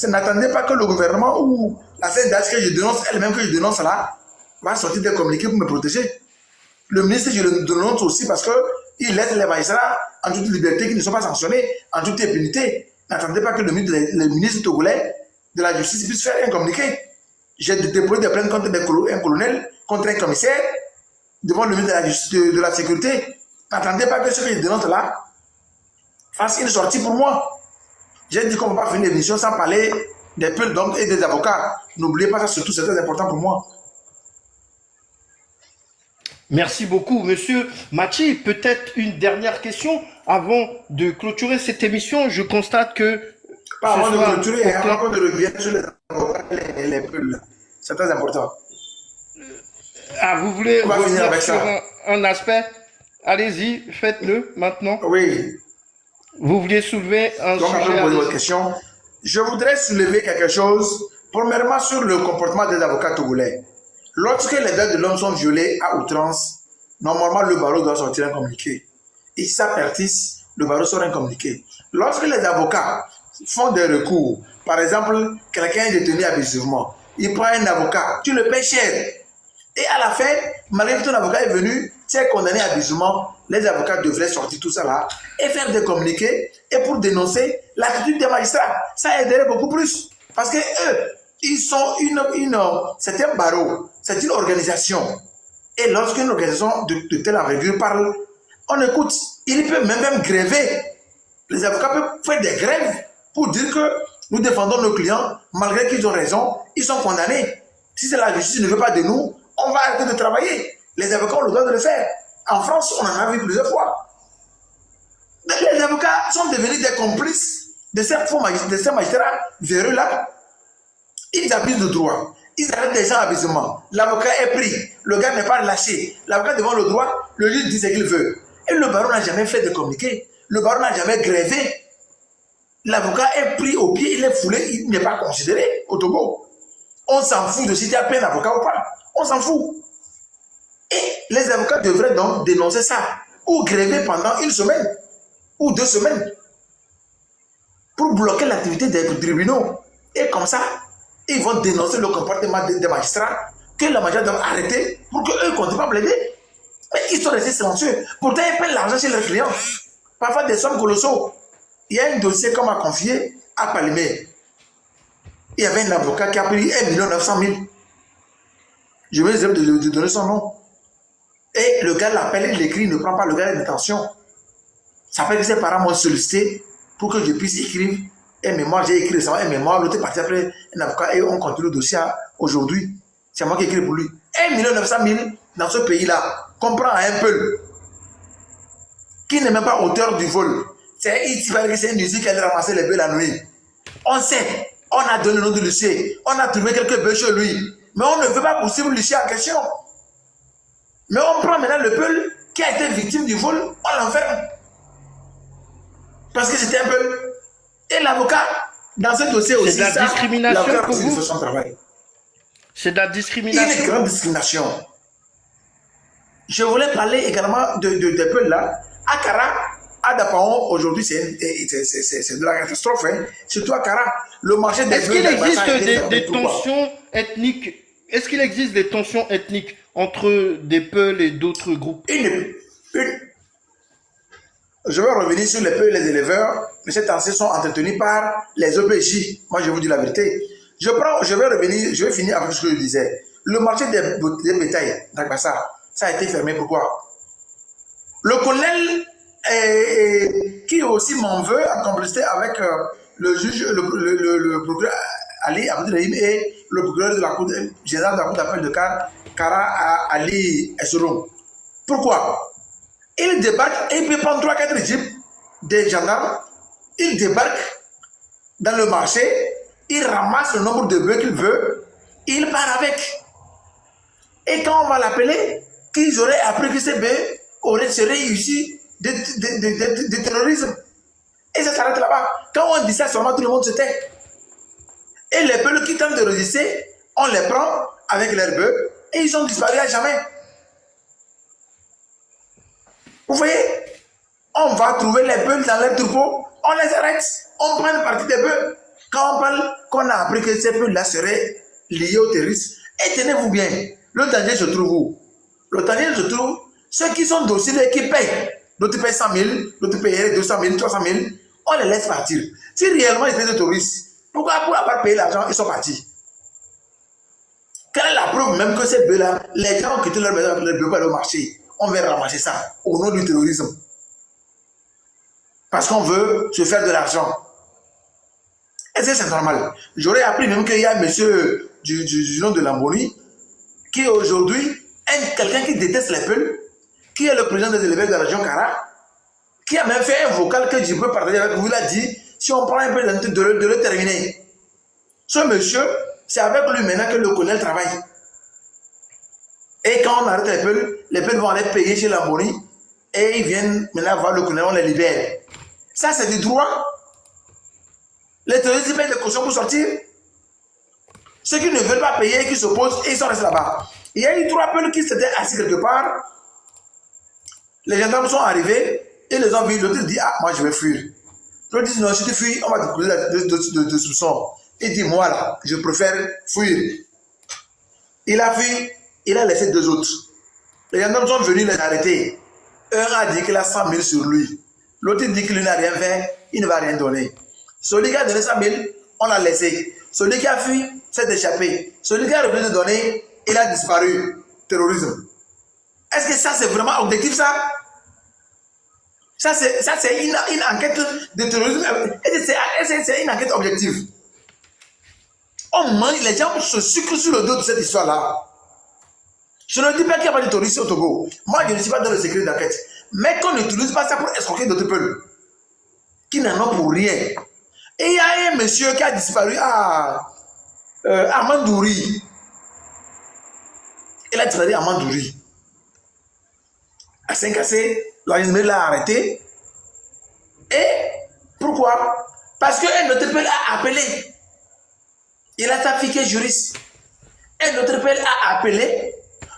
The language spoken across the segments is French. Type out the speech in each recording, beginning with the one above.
N'attendez pas que le gouvernement ou la CNDH que je dénonce, elle-même que je dénonce là, va sortir des communiqués pour me protéger. Le ministre, je le dénonce aussi parce qu'il laisse les magistrats en toute liberté, qui ne sont pas sanctionnés, en toute impunité. N'attendez pas que le ministre togolais de la justice puisse faire un communiqué. J'ai déposé des plaintes contre un colonel, contre un commissaire, devant le ministre de la justice, de la sécurité. N'attendez pas que ce que je dénonce là fasse une sortie pour moi. J'ai dit qu'on ne va pas finir l'émission sans parler des peuples et des avocats. N'oubliez pas ça, surtout, c'est très important pour moi. Merci beaucoup, monsieur Machi. Peut-être une dernière question avant de clôturer cette émission. Je constate que... Pas avant de clôturer, avant de revenir sur les avocats et les peuples. C'est très important. Ah, vous voulez revenir sur un aspect? Allez-y, faites-le maintenant. Oui. Vous vouliez soulever un sujet. Donc, après poser votre question, je voudrais soulever quelque chose, premièrement sur le comportement des avocats togolais. Lorsque les droits de l'homme sont violés à outrance, normalement le barreau doit sortir un communiqué. Et si ça persiste, le barreau sort un communiqué. Lorsque les avocats font des recours, par exemple, quelqu'un est détenu abusivement, il prend un avocat, tu le payes cher. Et à la fin, malgré que ton avocat est venu, tu es condamné abusivement, les avocats devraient sortir tout ça là et faire des communiqués et pour dénoncer l'attitude des magistrats. Ça aiderait beaucoup plus. Parce que eux, ils sont c'est un barreau, c'est une organisation. Et lorsqu'une organisation de telle envergure parle, on écoute. Ils peuvent même gréver. Les avocats peuvent faire des grèves pour dire que nous défendons nos clients, malgré qu'ils ont raison, ils sont condamnés. Si c'est la justice qui ne veut pas de nous, on va arrêter de travailler. Les avocats ont le droit de le faire. En France, on en a vu plusieurs fois. Les avocats sont devenus des complices de ces magistrats véreux-là. Ils abusent de droit. Ils arrêtent des gens abusivement. L'avocat est pris. Le gars n'est pas relâché. L'avocat devant le droit, le juge dit ce qu'il veut. Et le baron n'a jamais fait de communiqué. Le baron n'a jamais grévé. L'avocat est pris au pied, il est foulé, il n'est pas considéré au Togo. On s'en fout de si tu as pris un avocat ou pas. On s'en fout. Et les avocats devraient donc dénoncer ça. Ou gréver pendant une semaine. Ou 2 semaines. Pour bloquer l'activité des tribunaux. Et comme ça, ils vont dénoncer le comportement des magistrats. Que les magistrats doivent arrêter pour qu'eux ne continuent pas à plaider. Mais ils sont restés silencieux. Pourtant, ils payent l'argent chez leurs clients. Parfois des sommes colossaux. Il y a un dossier qu'on m'a confié à Palimé. Il y avait un avocat qui a pris 1 900 000. Je vais essayer de donner son nom. Et le gars l'appelle, il l'écrit, il ne prend pas le gars d'intention. Ça fait que ses parents m'ont sollicité pour que je puisse écrire un mémoire. J'ai écrit récemment un mémoire, l'autre est parti après un avocat et on continue le dossier aujourd'hui. C'est moi qui ai écrit pour lui. 1 900 000 dans ce pays-là, comprend un peu. Qui n'est même pas auteur du vol. Il paraît que c'est une usine qui a ramassé les bœufs la nuit. On sait, on a donné le nom de l'huissier, on a trouvé quelques bœufs chez lui. Mais on ne veut pas poursuivre l'huissier en question. Mais on prend maintenant le peul qui a été victime du vol, on l'enferme. Parce que c'était un peul. Et l'avocat, dans ce dossier aussi, c'est de la discrimination pour vous. C'est de la discrimination. Une grande discrimination. Je voulais parler également de peuls là. À Kara, à Dapaon, aujourd'hui, c'est de la catastrophe. Hein. Surtout à Kara, le marché des Est-ce qu'il existe des tensions ethniques? Est-ce qu'il existe des tensions ethniques entre des Peuls et d'autres groupes? Je vais revenir sur les Peuls et les éleveurs, mais ces tensions sont entretenues par les OPJ. Moi, je vous dis la vérité. Je vais finir avec ce que je disais. Le marché des bétails, ça a été fermé. Pourquoi? Le colonel qui aussi m'en veut en complicité avec le juge, le procureur Ali Abdelrahim et le procureur de la Cour générale de la Cour d'appel de Kara Ali Essoron. Pourquoi? Il débarque et il peut prendre 3-4 jeeps des gendarmes. Il débarque dans le marché, il ramasse le nombre de bœufs qu'il veut, il part avec. Et quand on va l'appeler, qu'ils auraient appris que ces bœufs seraient issus de terrorisme. Et ça s'arrête là-bas. Quand on dit ça, seulement tout le monde se tait. Et les peuples qui tentent de résister, on les prend avec leurs bœufs et ils ont disparu à jamais. Vous voyez, on va trouver les bœufs dans les troupeaux, on les arrête, on prend une partie des bœufs. Quand on parle qu'on a appris que ces peuples-là seraient liés au terrorisme, et tenez-vous bien, le danger se trouve où? Le danger se trouve ceux qui sont dociles et qui payent. D'autres payent 100 000, d'autres payent 200 000, 300 000. On les laisse partir. Si réellement ils étaient des touristes, pourquoi pour avoir payé l'argent, ils sont partis? Quelle est la preuve même que ces bœufs-là, les gens ont quitté leur maison, les bœufs pour aller au marché? On veut ramasser ça au nom du terrorisme. Parce qu'on veut se faire de l'argent. Est-ce que c'est normal? J'aurais appris même qu'il y a un monsieur du nom de Lamboni qui est aujourd'hui quelqu'un qui déteste les peuples, qui est le président des éleveurs de la région Kara, qui a même fait un vocal que je peux partager avec vous. Il a dit, si on prend un peu de le terminer. Ce monsieur, c'est avec lui maintenant que le colonel travaille. Et quand on arrête les peuples vont aller payer chez Lamboni et ils viennent maintenant voir le colonel, on les libère. Ça, c'est du droit. Les terroristes payent des cautions pour sortir. Ceux qui ne veulent pas payer, qui s'opposent, et ils sont restés là-bas. Il y a eu 3 peuples qui s'étaient assis quelque part. Les gendarmes sont arrivés et les ont vus. L'autre dit, ah, moi je vais fuir. L'autre dit, non, si tu fuis, on va te poser de soupçons. Il dit, moi là, je préfère fuir. Il a fui, il a laissé 2 autres. Les gendarmes sont venus les arrêter. Un a dit qu'il a 100 000 sur lui. L'autre dit qu'il n'a rien fait, il ne va rien donner. Celui qui a donné 100 000, on l'a laissé. Celui qui a fui s'est échappé. Celui qui a refusé de donner, il a disparu. Terrorisme. Est-ce que ça c'est vraiment objectif ça? Ça c'est une enquête de terrorisme. Est-ce que c'est une enquête objective? On mange, les gens se sucrent sur le dos de cette histoire-là. Je ne dis pas qu'il n'y a pas de terroristes au Togo. Moi, je ne suis pas dans le secret d'enquête. Mais qu'on n'utilise pas ça pour escroquer d'autres peuples qui n'en ont pour rien. Et il y a un monsieur qui a disparu à Mandouri. Il a disparu à Mandouri. À Saint-Cassé, l'organisme l'a arrêté. Et pourquoi? Parce qu'un autre peuple a appelé. Il a sa fille qui est juriste. Un autre peuple a appelé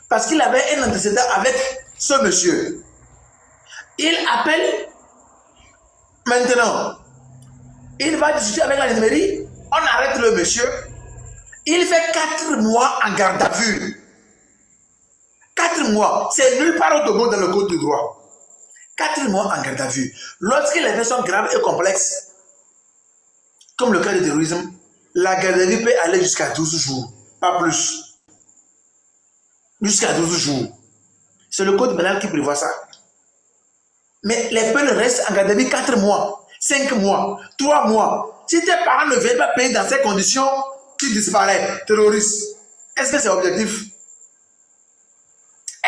parce qu'il avait un antécédent avec ce monsieur. Il appelle maintenant. Il va discuter avec la gendarmerie. On arrête le monsieur. Il fait 4 mois en garde à vue. 4 mois. C'est nulle part au Togo dans le code du droit. 4 mois en garde à vue. Lorsque les faits sont graves et complexes, comme le cas du terrorisme, la garde à vue peut aller jusqu'à 12 jours. Pas plus. Jusqu'à 12 jours. C'est le code pénal qui prévoit ça. Mais les peuples restent en garde à vue 4 mois, 5 mois, 3 mois. Si tes parents ne viennent pas payer dans ces conditions, tu disparais, terroriste. Est-ce que c'est objectif?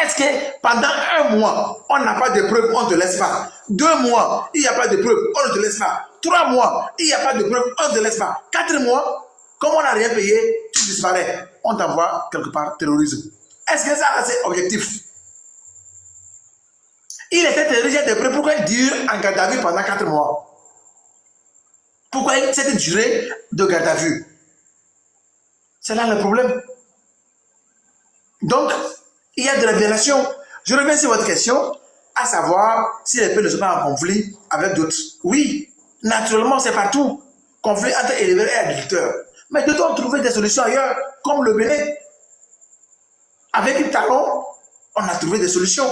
Est-ce que pendant 1 mois, on n'a pas de preuves, on ne te laisse pas? 2 mois, il n'y a pas de preuves, on ne te laisse pas. 3 mois, il n'y a pas de preuves, on ne te laisse pas. 4 mois, comme on n'a rien payé, tu disparais. On t'envoie quelque part, terrorisme. Est-ce que ça, c'est objectif? Il était terrorisé de preuves. Pourquoi il dure en garde à vue pendant 4 mois? Pourquoi cette durée de garde à vue? C'est là le problème. Donc, il y a de la violation. Je reviens sur votre question, à savoir si les peuples ne sont pas en conflit avec d'autres. Oui, naturellement, c'est partout. Conflit entre éleveurs et agriculteurs. Mais d'autres ont trouvé des solutions ailleurs, comme le Bénin. Avec Iptalon, on a trouvé des solutions.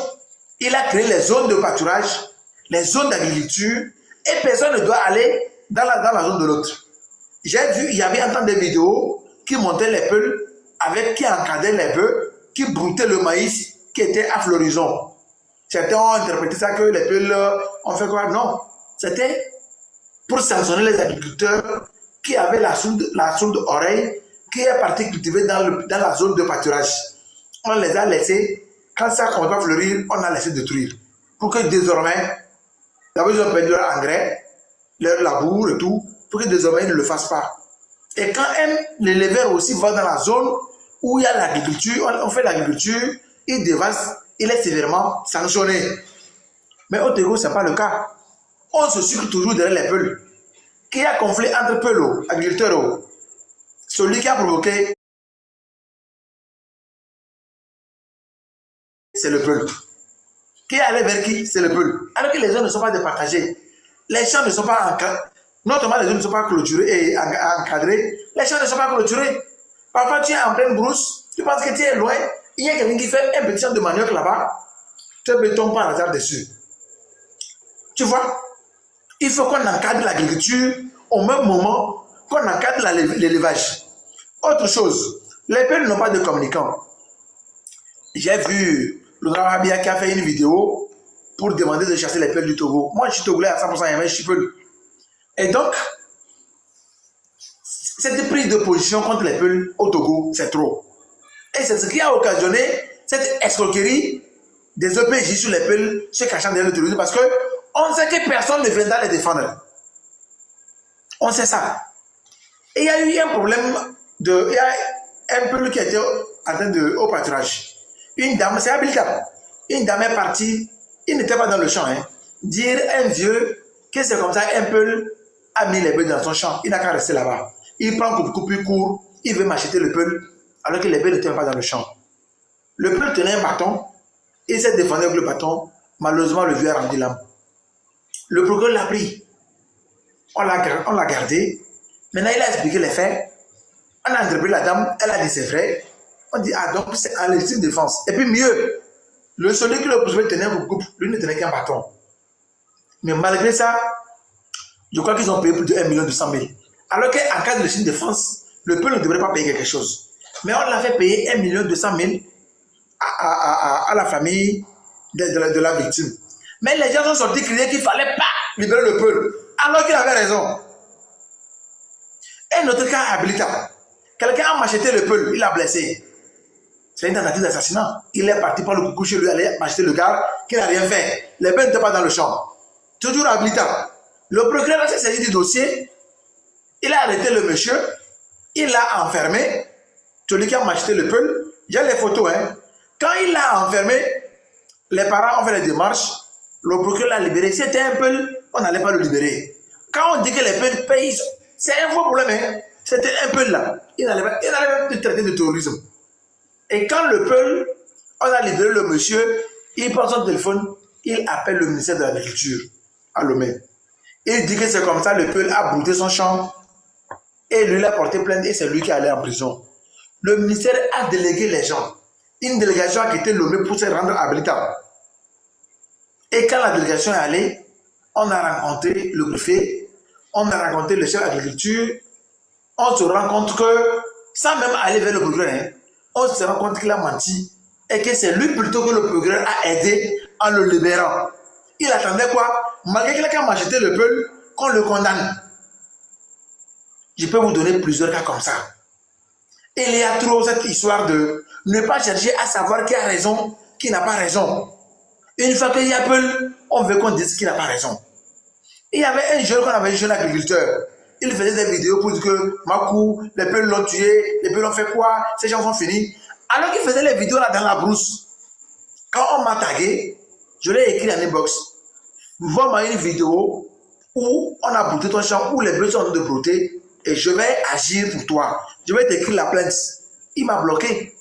Il a créé les zones de pâturage, les zones d'agriculture, et personne ne doit aller dans la zone de l'autre. J'ai vu, il y avait entendu des vidéos qui montaient les peuples, qui encadraient les bœufs, qui broutaient le maïs qui était à floraison. Certains ont interprété ça que les peuples ont fait quoi? Non. C'était pour sanctionner les agriculteurs qui avaient la sonde oreille qui est partie cultiver dans la zone de pâturage. On les a laissés. Quand ça commence à fleurir, on a laissé détruire. Pour que désormais, d'abord ils ont perdu leur engrais, leur labour et tout, pour que désormais ils ne le fassent pas. Et quand l'éleveur aussi va dans la zone où il y a l'agriculture, on fait l'agriculture, il dévaste, il est sévèrement sanctionné. Mais au Togo, ce n'est pas le cas. On se sucre toujours derrière les peuples. Qui a conflit entre peuples, agriculteurs, celui qui a provoqué, c'est le peuple. Qui est allé vers qui? C'est le peuple. Alors que les gens ne sont pas départagés. Les champs ne sont pas Non seulement les zones ne sont pas clôturées et encadrées, les champs ne sont pas clôturés. Parfois, tu es en pleine brousse, tu penses que tu es loin, il y a quelqu'un qui fait un petit champ de manioc là-bas, tu ne tombes pas en hasard dessus. Tu vois, il faut qu'on encadre l'agriculture au même moment qu'on encadre l'élevage. Autre chose, les peuples n'ont pas de communicants. J'ai vu le Rabia qui a fait une vidéo pour demander de chasser les peuples du Togo. Moi, je suis togolais à 100%, mais je suis peul. Et donc, cette prise de position contre les peuples au Togo, c'est trop. Et c'est ce qui a occasionné cette escroquerie des OPJ sur les peuples se cachant derrière le terrorisme parce qu'on sait que personne ne viendra les défendre. On sait ça. Et il y a eu un problème il y a un peuple qui était en train de au pâturage. Une dame, c'est habilitable. Une dame est partie, il n'était pas dans le champ, hein, dire à un vieux que c'est comme ça, un peuple a mis les bœufs dans son champ, il n'a qu'à rester là-bas. Il prend coupe court, il veut m'acheter le peuple, alors que les bœufs n'étaient pas dans le champ. Le peuple tenait un bâton, il s'est défendu avec le bâton, malheureusement le vieux a rendu l'âme. Le procureur l'a pris, on l'a gardé, maintenant il a expliqué les faits, on a interpellé la dame, elle a dit c'est vrai, on dit ah donc c'est à légitime défense. Et puis mieux, celui qui le pouvait tenir pour coupe, lui ne tenait qu'un bâton. Mais malgré ça, je crois qu'ils ont payé plus de 1 200 000. Alors qu'en cas de légitime défense, le peuple ne devrait pas payer quelque chose. Mais on l'a fait payer 1 200 000 à la famille de la victime. Mais les gens sont sortis crier qu'il ne fallait pas libérer le peuple, alors qu'il avait raison. Un autre cas habilitable. Quelqu'un a macheté le peuple, il l'a blessé. C'est une tentative d'assassinat. Il est parti par le coucou chez lui, aller macheter le gars, qui n'a rien fait. Les peuples n'étaient pas dans le champ. Toujours habilitable. Le procureur s'est saisi du dossier, il a arrêté le monsieur, il l'a enfermé, celui qui a macheté le peuple, j'ai les photos, hein. Quand il l'a enfermé, les parents ont fait les démarches, le procureur l'a libéré. Si c'était un peuple, on n'allait pas le libérer. Quand on dit que les peuples payent, c'est un faux problème, hein. C'était un peuple là, il n'allait pas être traité de terrorisme. Et quand le peuple, on a libéré le monsieur, il prend son téléphone, il appelle le ministère de l'Agriculture à Lomé. Il dit que c'est comme ça, le peuple a brouté son champ et lui l'a porté plainte et c'est lui qui est allé en prison. Le ministère a délégué les gens. Une délégation a quitté Lomé pour se rendre habilitable. Et quand la délégation est allée, on a rencontré le greffier, on a rencontré le chef d'agriculture, on se rend compte que, sans même aller vers le procureur, hein, on se rend compte qu'il a menti et que c'est lui plutôt que le procureur a aidé en le libérant. Il attendait quoi? Malgré qu'il a macheté le peuple, qu'on le condamne. Je peux vous donner plusieurs cas comme ça. Il y a trop cette histoire de ne pas chercher à savoir qui a raison, qui n'a pas raison. Une fois qu'il y a peuple, on veut qu'on dise qui n'a pas raison. Il y avait un jeune qu'on avait, un jeune agriculteur. Il faisait des vidéos pour dire que Makou, les peuples l'ont tué, les peuples ont fait quoi, ces gens sont finis. Alors qu'il faisait les vidéos là dans la brousse. Quand on m'a tagué, je l'ai écrit en inbox. Vois-moi une vidéo où on a brouté ton champ, où les bleus sont en train de brouter, et je vais agir pour toi. Je vais t'écrire la plainte. Il m'a bloqué.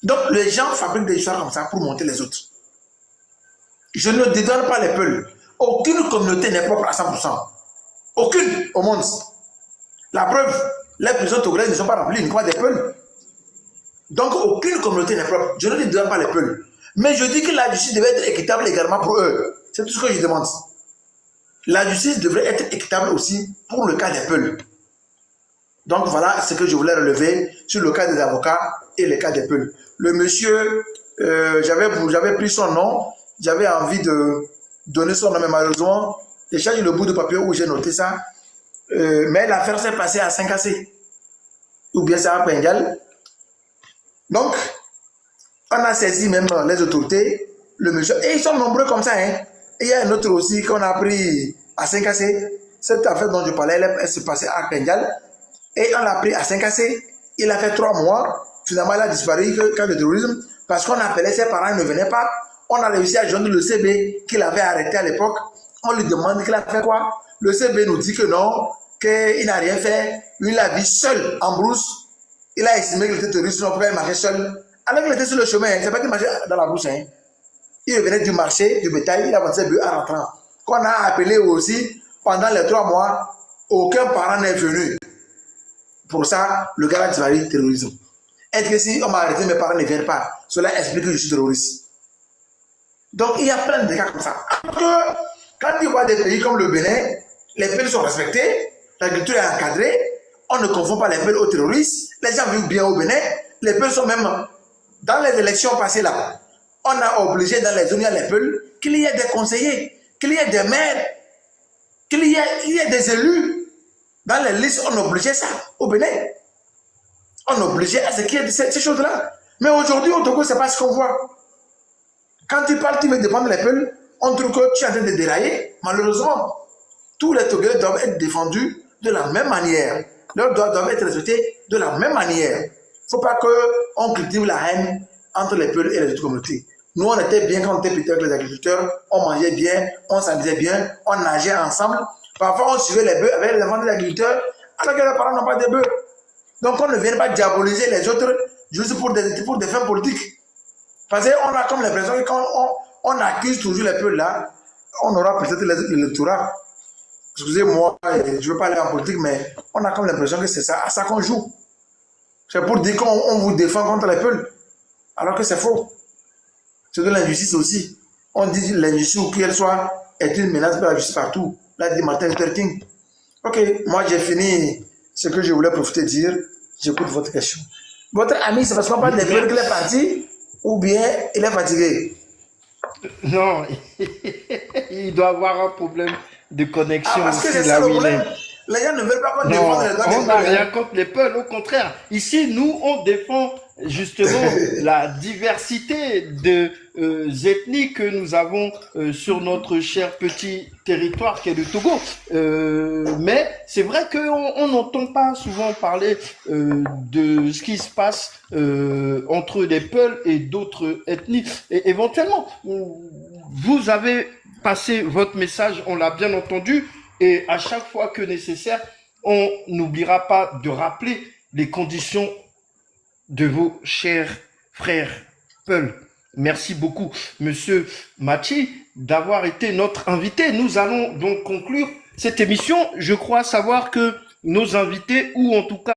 Donc les gens fabriquent des histoires comme ça pour monter les autres. Je ne dédonne pas les peuples. Aucune communauté n'est propre à 100%. Aucune au monde. La preuve, les prisons togolaises ne sont pas remplies uniquement des peuples. Donc aucune communauté n'est propre. Je ne dédonne pas les peuples. Mais je dis que la justice devait être équitable également pour eux. C'est tout ce que je demande. La justice devrait être équitable aussi pour le cas des peuples. Donc voilà ce que je voulais relever sur le cas des avocats et le cas des peuples. Le monsieur, j'avais pris son nom, j'avais envie de donner son nom, mais malheureusement, j'ai chargé le bout de papier où j'ai noté ça. Mais l'affaire s'est passée à Saint-Cassé. Ou bien c'est à Pengal. Donc, on a saisi même les autorités, le monsieur. Et ils sont nombreux comme ça. Hein. Et il y a un autre aussi qu'on a pris à Saint-Cassé. Cette affaire dont je parlais, elle s'est passée à Pengal. Et on l'a pris à Saint-Cassé. Il a fait 3 mois. Finalement, il a disparu quand le terrorisme. Parce qu'on appelait ses parents, ils ne venaient pas. On a réussi à joindre le CB qu'il avait arrêté à l'époque. On lui demande qu'il a fait quoi. Le CB nous dit que non, qu'il n'a rien fait. Lui, il a vu seul en brousse. Il a estimé qu'il était terroriste, sinon il marchait seul. Alors qu'il était sur le chemin, c'est pas qu'il marchait dans la brousse. Hein. Il revenait du marché, du bétail, il avançait à rentrant. Qu'on a appelé aussi pendant les 3 mois, aucun parent n'est venu. Pour ça, le gars a disparu terrorisme. Est-ce que si on m'a arrêté, mes parents ne viennent pas, cela explique que je suis terroriste. Donc il y a plein de cas comme ça. Quand tu vois des pays comme le Bénin, les peines sont respectées, l'agriculture est encadrée, on ne confond pas les peines aux terroristes, les gens vivent bien au Bénin, les peines sont même dans les élections passées là. On a obligé dans les zones où il y a les peines qu'il y ait des conseillers, qu'il y ait des maires, qu'il y ait des élus. Dans les listes, on obligeait ça au Bénin. On obligeait à ce qu'il y ait ces choses-là. Mais aujourd'hui, au Togo, ce n'est pas ce qu'on voit. Quand tu parles, tu veux défendre les peuples, on trouve que tu es en train de dérailler. Malheureusement, tous les Togolais doivent être défendus de la même manière. Leurs droits doivent être respectés de la même manière. Il ne faut pas qu'on cultive la haine entre les peuples et les autres communautés. Nous, on était bien quand on était petits avec les agriculteurs, on mangeait bien, on s'amusait bien, on nageait ensemble. Parfois, on suivait les bœufs avec les enfants des agriculteurs, alors que les parents n'ont pas de bœufs. Donc, on ne vient pas diaboliser les autres juste pour des fins politiques. Parce qu'on a comme l'impression que quand on accuse toujours les peuples là, on aura peut-être l'électorat. Excusez-moi, je ne veux pas aller en politique, mais on a comme l'impression que c'est ça, à ça qu'on joue. C'est pour dire qu'on vous défend contre les peuples, alors que c'est faux. C'est de l'injustice aussi. On dit l'injustice, où qu'elle soit, est une menace pour la justice partout. Là, dit Martin Luther King. Ok, moi j'ai fini ce que je voulais profiter de dire. J'écoute votre question. Votre ami, c'est parce qu'on parle des peuples qu'il est parti, ou bien il est fatigué? Non, il doit avoir un problème de connexion Parce que aussi c'est là ça le où il problème. est. Les gens ne veulent pas qu'on Non, défende les droits on des n'a peuples. rien contre les peuples, au contraire. Ici, nous, on défend justement la diversité de ethnies que nous avons sur notre cher petit territoire qui est le Togo. Mais c'est vrai qu'on n'entend pas souvent parler de ce qui se passe entre les peuples et d'autres ethnies. Et éventuellement, vous avez passé votre message, on l'a bien entendu. Et à chaque fois que nécessaire, on n'oubliera pas de rappeler les conditions de vos chers frères Peul. Merci beaucoup, Monsieur Machi, d'avoir été notre invité. Nous allons donc conclure cette émission. Je crois savoir que nos invités, ou en tout cas